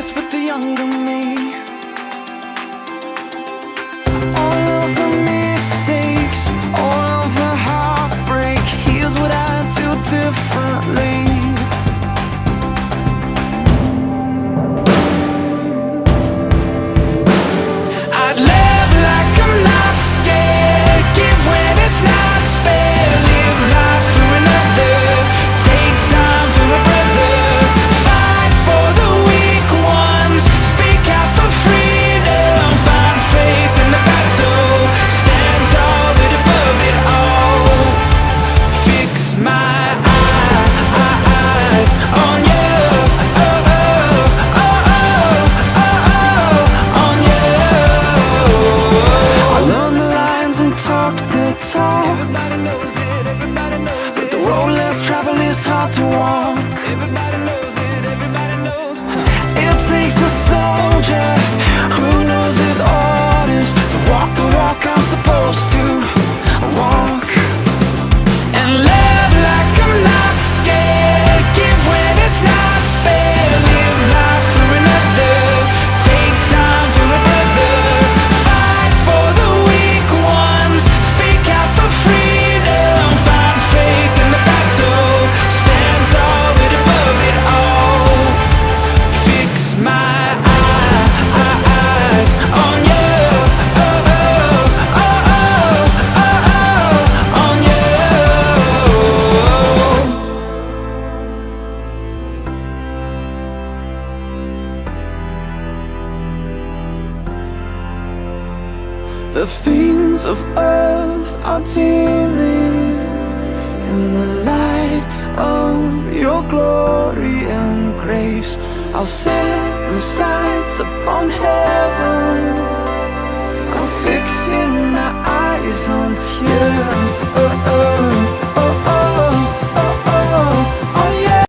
mess with the younger me. All of the mistakes, all of the heartbreak, here's what I do differently. I'd live like I'm not scared, give when it's not fair, live life through another, take time for a brother, fight for the weak ones, speak out for freedom, find faith in the battle, stand tall but above it all, fix my eyes on you, oh, oh, oh, oh, oh, on you. I learned the lines and talked the talk. Everybody knows it, everybody knows it. But the road less traveled is hard to walk. Everybody knows it, everybody knows. It takes a soldier who knows his orders to walk the walk I'm supposed to walk. And live like I'm not scared, give when it's not fair, live life through another, take time for a brother, fight for the weak ones, speak out for freedom, find faith in the battle, stand tall but above it all, fix my eyes on you, oh, oh, oh, oh, oh, on you. The things of earth are dimming in the light of your glory and grace. I'll set my sights upon heaven.